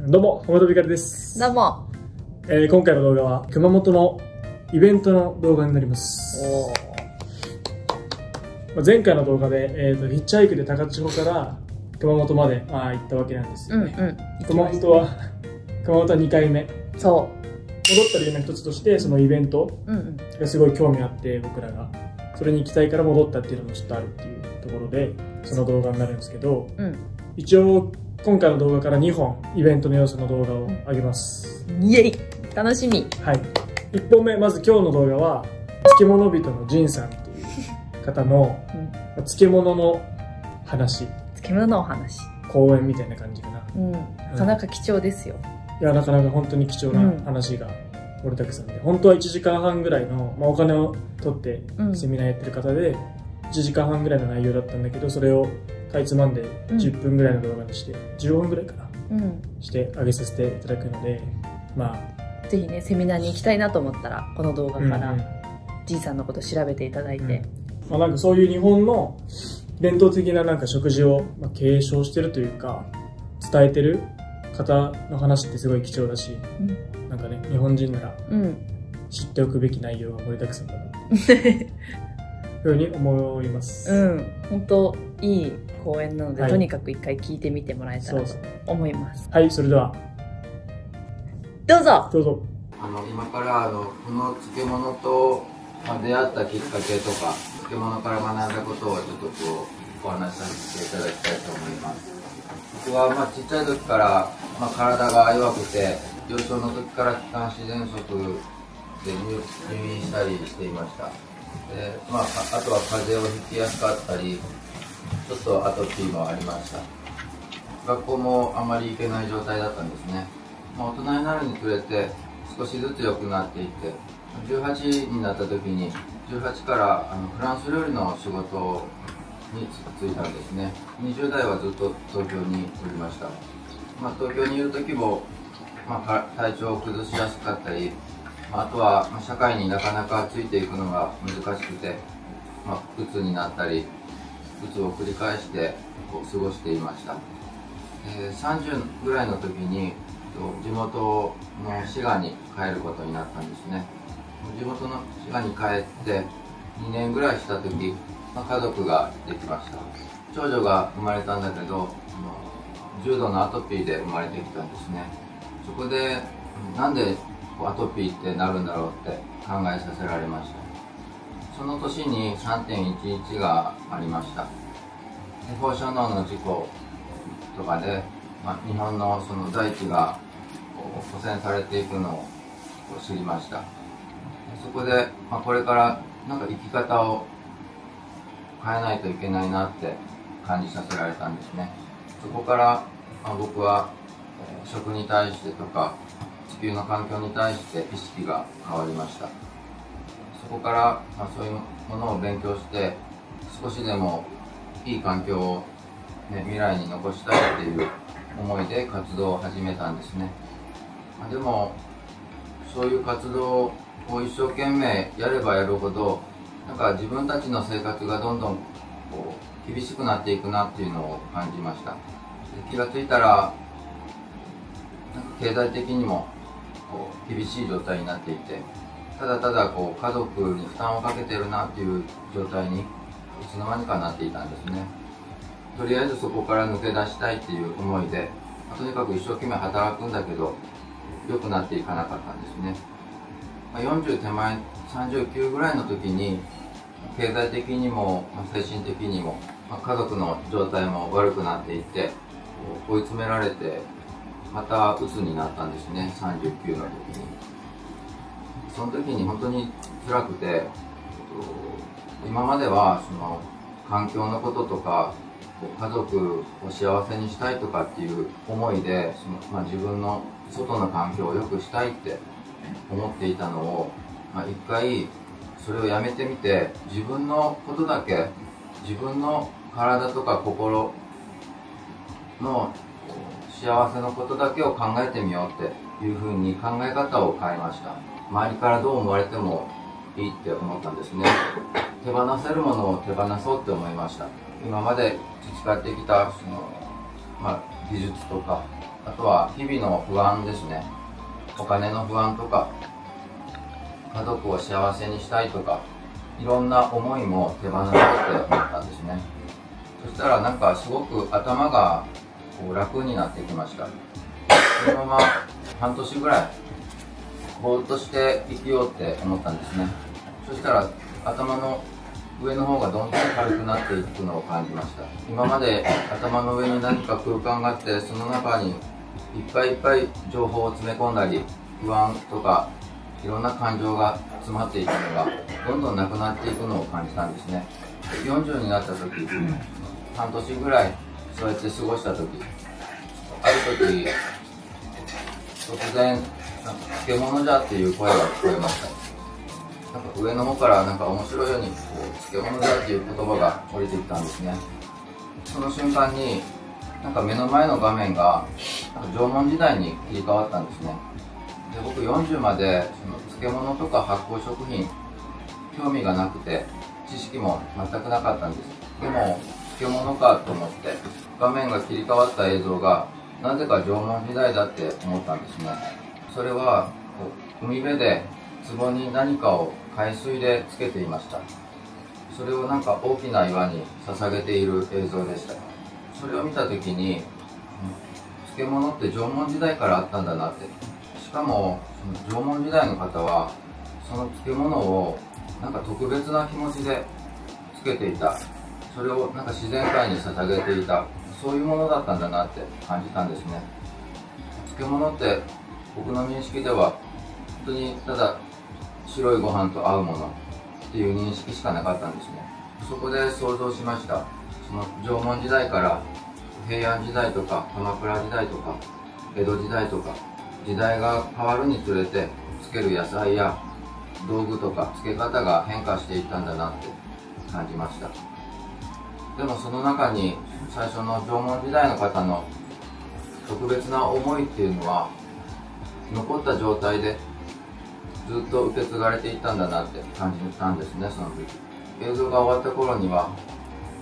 どうも、浜田美香です。どうも。今回の動画は熊本のイベントの動画になります。前回の動画で、ヒッチハイクで高千穂から熊本まで、行ったわけなんですよね。熊本は2回目。そう。戻った理由の一つとして、そのイベントがすごい興味あって、僕らが。それに行きたいから戻ったっていうのもちょっとあるっていうところで、その動画になるんですけど、一応、今回の動画から2本イベントの要素の動画を上げます。イエイ楽しみ。はい。1本目、まず今日の動画は、漬物人の仁さんっていう方の、漬物の話。漬物のお話。講演みたいな感じかな。なかなか貴重ですよ。いや、なかなか本当に貴重な話が盛りだくさんで、本当は1時間半ぐらいの、お金を取ってセミナーやってる方で、1時間半ぐらいの内容だったんだけど、それをかいつまんで10分ぐらいの動画にして、15分ぐらいかな、して上げさせていただくので、ぜひね、セミナーに行きたいなと思ったら、この動画からじいさんのこと調べていただいて。なんかそういう日本の伝統的ななんか食事を継承してるというか、伝えてる方の話ってすごい貴重だし、なんかね、日本人なら知っておくべき内容が盛りだくさんだなってふうに思います。本当いい講演なので、とにかく一回聞いてみてもらえたらと思います。はい、それではどうぞ。どうぞ。今からこの漬物と出会ったきっかけとか、漬物から学んだことをちょっとお話しさせていただきたいと思います。僕はちっちゃい時から体が弱くて、幼少の時から気管支喘息で入院したりしていました。であとは風邪をひきやすかったり、ちょっとアトピーもありました。学校もあまり行けない状態だったんですね。大人になるにつれて少しずつ良くなっていって、18になった時に18からフランス料理の仕事に就いたんですね。20代はずっと東京におりました。東京にいる時も、体調を崩しやすかったり、あとは社会になかなかついていくのが難しくて、うつになったり、うつを繰り返して過ごしていました。30ぐらいの時に地元の滋賀に帰ることになったんですね。地元の滋賀に帰って2年ぐらいした時、家族ができました。長女が生まれたんだけど、重度のアトピーで生まれてきたんですね。そこでなんでアトピーってなるんだろうって考えさせられました。その年に 3.11 がありました。放射能の事故とかで、日本のその大地が汚染されていくのを知りました。そこで、これからなんか生き方を変えないといけないなって感じさせられたんですね。そこから、僕は、食に対してとか地球の環境に対して意識が変わりました。そこから、そういうものを勉強して少しでもいい環境を、未来に残したいっていう思いで活動を始めたんですね。でもそういう活動を一生懸命やればやるほど、なんか自分たちの生活がどんどん厳しくなっていくなっていうのを感じました。気がついたらなんか経済的にも厳しい状態になっていて、ただただ家族に負担をかけてるなっていう状態にいつの間にかなっていたんですね。とりあえずそこから抜け出したいっていう思いで、とにかく一生懸命働くんだけど良くなっていかなかったんですね。40手前39ぐらいの時に経済的にも精神的にも家族の状態も悪くなっていって、追い詰められてまた鬱になったんですね。39の時に。その時に本当に辛くて、今まではその環境のこととか家族を幸せにしたいとかっていう思いで自分の外の環境を良くしたいって思っていたのを、一回それをやめてみて、自分のことだけ、自分の体とか心の幸せのことだけを考えてみようっていうふうに考え方を変えました。周りからどう思われてもいいって思ったんですね。手放せるものを手放そうって思いました。今まで培ってきた技術とかあとは日々の不安ですね。お金の不安とか、家族を幸せにしたいとか、いろんな思いも手放そうって思ったんですね。そしたらなんかすごく頭がこう楽になってきました。そのまま半年ぐらいぼーっとして生きようって思ったんですね。そしたら頭の上の方がどんどん軽くなっていくのを感じました。今まで頭の上に何か空間があって、その中にいっぱいいっぱい情報を詰め込んだり、不安とかいろんな感情が詰まっていくのがどんどんなくなっていくのを感じたんですね。40になった時、半年ぐらいそうやって過ごした時、ある時突然なんか漬物じゃっていう声が聞こえました。なんか上の方からなんか面白いようにこう漬物じゃっていう言葉が降りてきたんですね。その瞬間になんか目の前の画面がなんか縄文時代に切り替わったんですね。で、僕40までその漬物とか発酵食品興味がなくて知識も全くなかったんです。でも漬物かと思って画面が切り替わった映像がなぜか縄文時代だって思ったんですね。それは海辺で壺に何かを海水でつけていました。それをなんか大きな岩に捧げている映像でした。それを見た時に漬物って縄文時代からあったんだなって。しかもその縄文時代の方はその漬物をなんか特別な気持ちでつけていた。それをなんか自然界に捧げていた。そういうものだったんだなって感じたんですね。漬物って僕の認識では本当にただ白いご飯と合うものっていう認識しかなかったんですね。そこで想像しました。その縄文時代から平安時代とか鎌倉時代とか江戸時代とか時代が変わるにつれて漬ける野菜や道具とか漬け方が変化していったんだなって感じました。でもその中に最初の縄文時代の方の特別な思いっていうのは残った状態でずっと受け継がれていったんだなって感じたんですね。その時映像が終わった頃には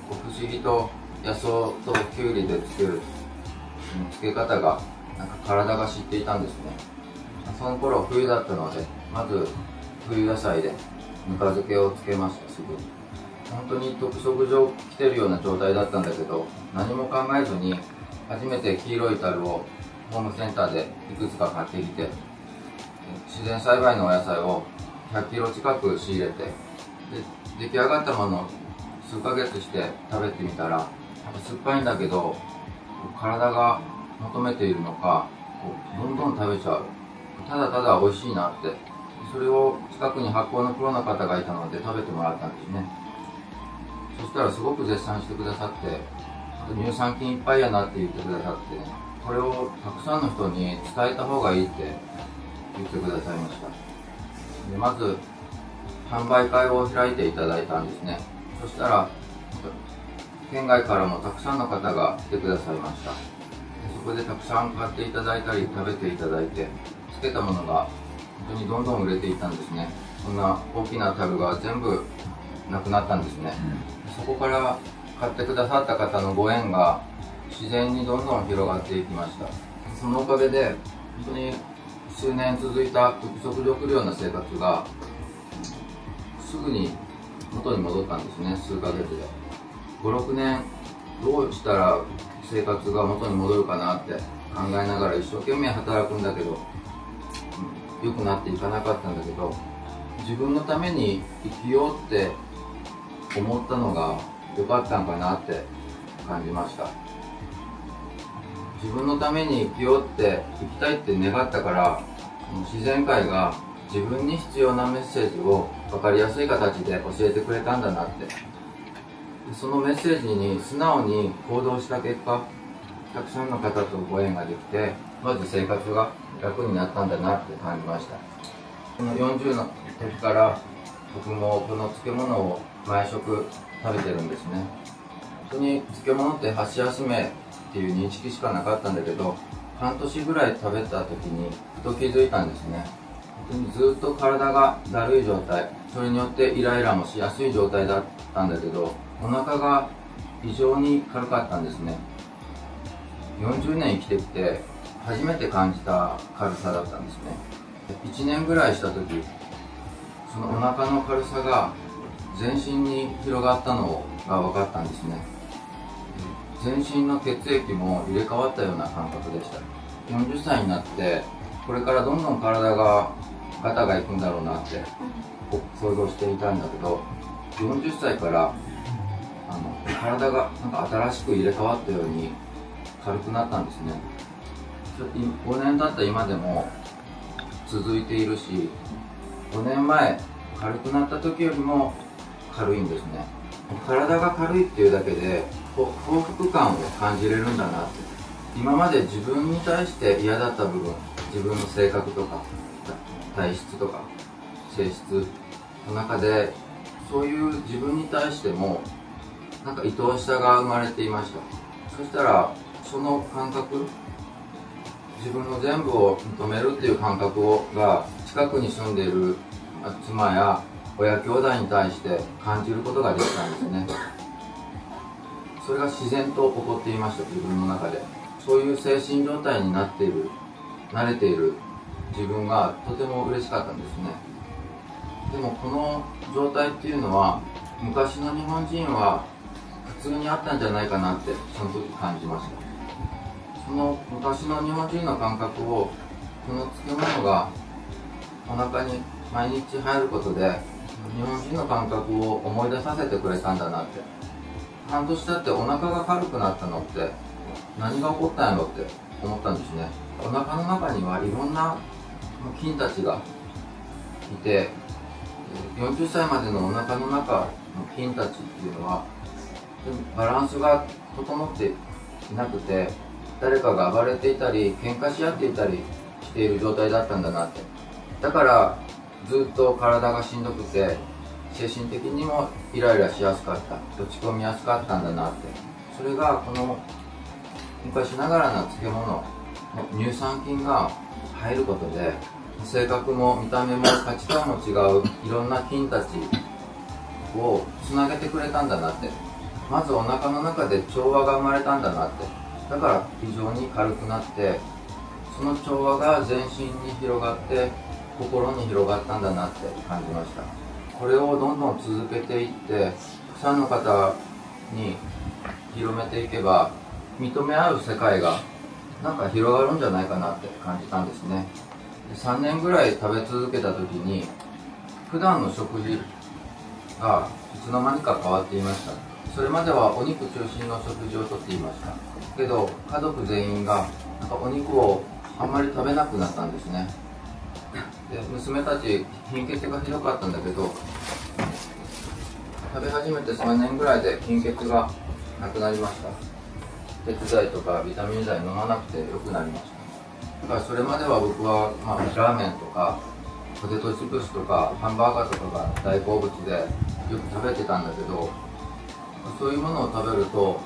不思議と野草ときゅうりで漬ける漬け方がなんか体が知っていたんですね。その頃冬だったのでまず冬野菜でぬか漬けをつけました。すぐに本当に特色上来てるような状態だったんだけど、何も考えずに初めて黄色い樽をホームセンターでいくつか買ってきて、自然栽培のお野菜を100キロ近く仕入れて、で出来上がったものを数ヶ月して食べてみたら、なんか酸っぱいんだけど体が求めているのかどんどん食べちゃう。ただただ美味しいなって。それを近くに発酵のプロの方がいたので食べてもらったんですね。そしたらすごく絶賛してくださって、乳酸菌いっぱいやなって言ってくださって、これをたくさんの人に伝えた方がいいって言ってくださいました。でまず販売会を開いていただいたんですね。そしたら県外からもたくさんの方が来てくださいました。でそこでたくさん買っていただいたり食べていただいて、つけたものが本当にどんどん売れていったんですね。そんな大きな樽が全部なくなったんですね。そこから買ってくださった方のご縁が自然にどんどん広がっていきました。そのおかげで本当に数年続いた不足食料の生活がすぐに元に戻ったんですね。数ヶ月で5、6年どうしたら生活が元に戻るかなって考えながら一生懸命働くんだけど、良くなっていかなかったんだけど、自分のために生きようって思ったのが良かったんかなって感じました。自分のために生きようって生きたいって願ったから、自然界が自分に必要なメッセージを分かりやすい形で教えてくれたんだなって。そのメッセージに素直に行動した結果、たくさんの方とご縁ができて、まず生活が楽になったんだなって感じました。この40の時から僕もこの漬物を毎食食べてるんですね。本当に漬物って箸休めっていう認識しかなかったんだけど、半年ぐらい食べた時にふと気づいたんですね。本当にずっと体がだるい状態、それによってイライラもしやすい状態だったんだけど、お腹が異常に軽かったんですね。40年生きてきて初めて感じた軽さだったんですね。1年ぐらいした時、そのお腹の軽さが全身に広がったのが分かったんですね。全身の血液も入れ替わったような感覚でした。40歳になってこれからどんどん体がガタがいくんだろうなって想像していたんだけど、40歳から体がなんか新しく入れ替わったように軽くなったんですね。5年経った今でも続いているし、5年前軽くなった時よりも軽いんですね。体が軽いっていうだけで幸福感を感じれるんだなって。今まで自分に対して嫌だった部分、自分の性格とか体質とか性質の中で、そういう自分に対してもなんか愛おしさが生まれていました。そしたらその感覚、自分の全部を認めるっていう感覚が近くに住んでいる妻や親兄弟に対して感じることができたんですね。それが自然と起こっていました。自分の中でそういう精神状態になっている、慣れている自分がとても嬉しかったんですね。でもこの状態っていうのは昔の日本人は普通にあったんじゃないかなってその時感じました。その昔の日本人の感覚をこの漬物がお腹に毎日入ることで日本人の感覚を思い出させてくれたんだなって。半年経ってお腹が軽くなったのって何が起こったんやろって思ったんですね。お腹の中にはいろんな菌たちがいて、40歳までのお腹の中の菌たちっていうのはバランスが整っていなくて、誰かが暴れていたり喧嘩し合っていたりしている状態だったんだなって。だからずっと体がしんどくて精神的にもイライラしやすかった、落ち込みやすかったんだなって。それがこの昔ながらの漬物の乳酸菌が入ることで性格も見た目も価値観も違ういろんな菌たちをつなげてくれたんだなって。まずお腹の中で調和が生まれたんだなって。だから非常に軽くなって、その調和が全身に広がって心に広がったんだなって感じました。これをどんどん続けていってたくさんの方に広めていけば認め合う世界がなんか広がるんじゃないかなって感じたんですね。3年ぐらい食べ続けた時に普段の食事がいつの間にか変わっていました。それまではお肉中心の食事をとっていましたけど、家族全員がなんかお肉をあんまり食べなくなったんですね。で娘たち貧血がひどかったんだけど、食べ始めて3年ぐらいで貧血がなくなりました。鉄剤とかビタミン剤飲まなくて良くなりました。だからそれまでは僕は、ラーメンとかポテトチップスとかハンバーガーとかが大好物でよく食べてたんだけど、そういうものを食べると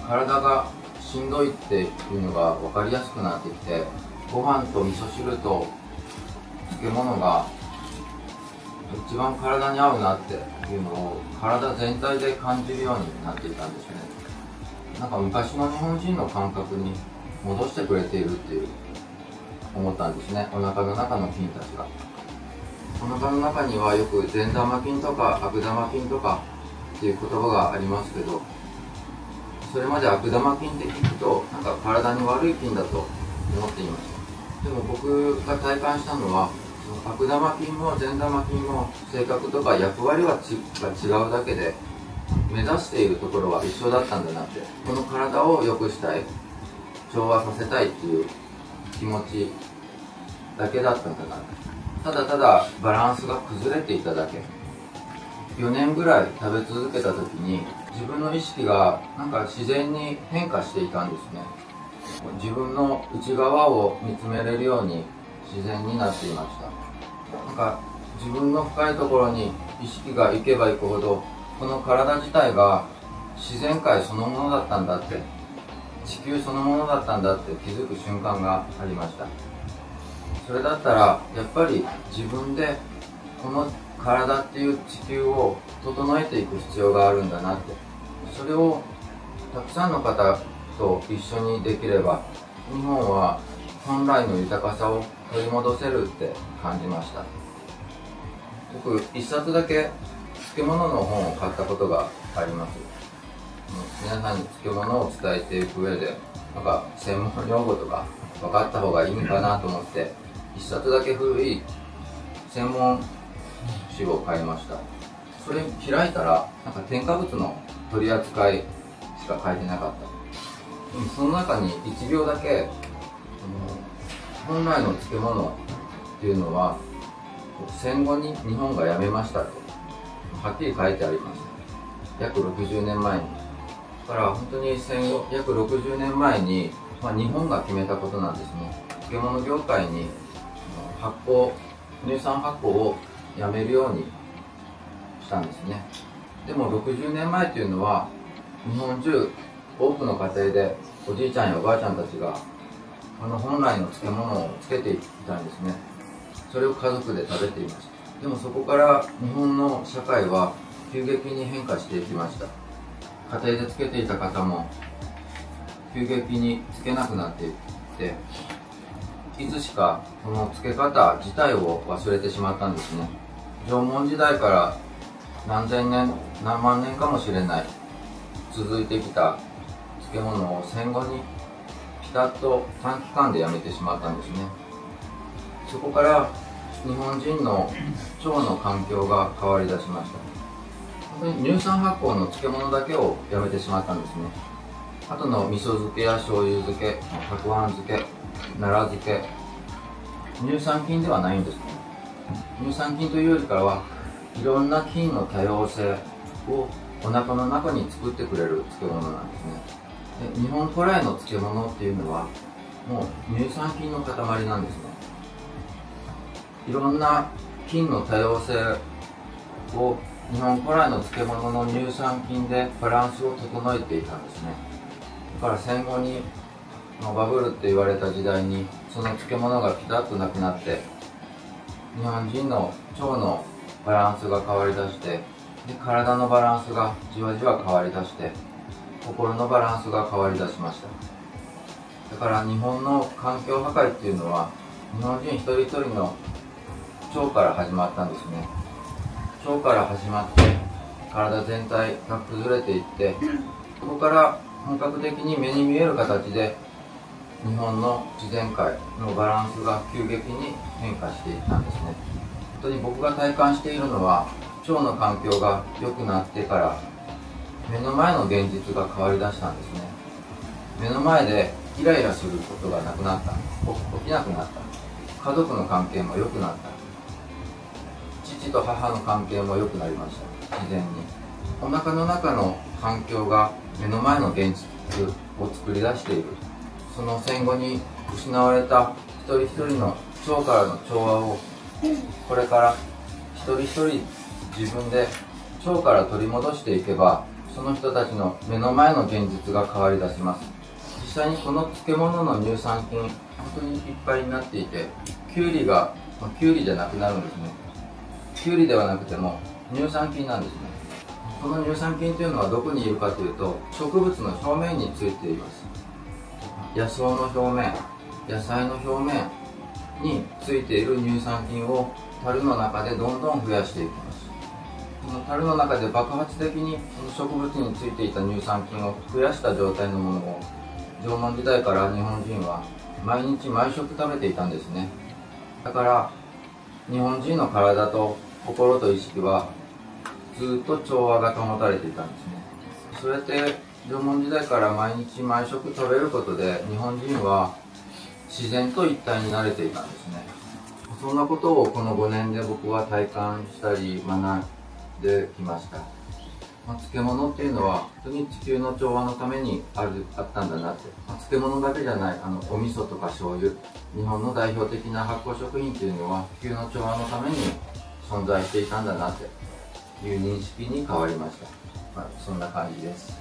体がしんどいっていうのが分かりやすくなってきて、ご飯と味噌汁と漬物が一番体に合うなっていうのを体全体で感じるようになっていたんですね。なんか昔の日本人の感覚に戻してくれているっていう思ったんですね。お腹の中の菌たちが。お腹の中にはよく善玉菌とか悪玉菌とかっていう言葉がありますけど、それまで悪玉菌って聞くとなんか体に悪い菌だと思っていました。でも僕が体感したのは、悪玉菌も善玉菌も性格とか役割が違うだけで目指しているところは一緒だったんだなって。この体を良くしたい、調和させたいっていう気持ちだけだったんだな。ただただバランスが崩れていただけ。4年ぐらい食べ続けた時に自分の意識がなんか自然に変化していたんですね。自分の内側を見つめれるように自然になっていました。なんか自分の深いところに意識が行けば行くほど、この体自体が自然界そのものだったんだって、地球そのものだったんだって気づく瞬間がありました。それだったらやっぱり自分でこの体っていう地球を整えていく必要があるんだなって。それをたくさんの方と一緒にできれば、日本は本来の豊かさを取り戻せるって感じました。僕一冊だけ漬物の本を買ったことがあります。皆さんに漬物を伝えていく上でなんか専門用語とか分かった方がいいんかなと思って一冊だけ古い専門誌を買いました。それ開いたらなんか添加物の取り扱いしか書いてなかった。でもその中に1行だけ本来の漬物っていうのは戦後に日本がやめましたとはっきり書いてありました。約60年前に。だから本当に戦後約60年前に、日本が決めたことなんですね。漬物業界に乳酸発酵をやめるようにしたんですね。でも60年前というのは日本中多くの家庭でおじいちゃんやおばあちゃんたちが本来の漬物をつけていたんですね。それを家族で食べていました。でもそこから日本の社会は急激に変化していきました。家庭でつけていた方も急激につけなくなっていっていつしかこのつけ方自体を忘れてしまったんですね。縄文時代から何千年何万年かもしれない続いてきた漬物を戦後にピタッと短期間でやめてしまったんですね。そこから日本人の腸の環境が変わり出しました。本当に乳酸発酵の漬物だけをやめてしまったんですね。あとの味噌漬けや醤油漬け、たくあん漬け、奈良漬け、乳酸菌ではないんですね。乳酸菌というよりからはいろんな菌の多様性をお腹の中に作ってくれる漬物なんですね。で日本古来の漬物っていうのはもう乳酸菌の塊なんですね。いろんな菌の多様性を日本古来の漬物の乳酸菌でバランスを整えていたんですね。だから戦後にバブルって言われた時代にその漬物がピタッとなくなって日本人の腸のバランスが変わりだしてで体のバランスがじわじわ変わりだして心のバランスが変わりだしました。だから日本の環境破壊っていうのは日本人一人一人の腸から始まったんですね。腸から始まって体全体が崩れていってそこから本格的に目に見える形で日本の自然界のバランスが急激に変化していったんですね。本当に僕が体感しているのは腸の環境が良くなってから目の前の現実が変わりだしたんですね。目の前でイライラすることがなくなった、起きなくなった、家族の関係も良くなった、父と母の関係も良くなりました。自然にお腹の中の環境が目の前の現実を作り出している。その戦後に失われた一人一人の腸からの調和をこれから一人一人自分で腸から取り戻していけばその人たちの目の前の現実が変わり出します。実際にこの漬物の乳酸菌本当にいっぱいになっていてキュウリがキュウリじゃなくなるんですね。キュウリではなくても乳酸菌なんですね。この乳酸菌というのはどこにいるかというと植物の表面についています。野草の表面、野菜の表面についている乳酸菌を樽の中でどんどん増やしていきます。この樽の中で爆発的にその植物についていた乳酸菌を増やした状態のものを縄文時代から日本人は毎日毎食食べていたんですね。だから日本人の体と心と意識はずっと調和が保たれていたんですね。それって縄文時代から毎日毎食食べることで日本人は自然と一体になれていたんですね。そんなことをこの5年で僕は体感したり学んできました。漬物っていうのは本当に地球の調和のためにあったんだなって、漬物だけじゃないお味噌とか醤油、日本の代表的な発酵食品っていうのは地球の調和のために存在していたんだなっていう認識に変わりました。そんな感じです。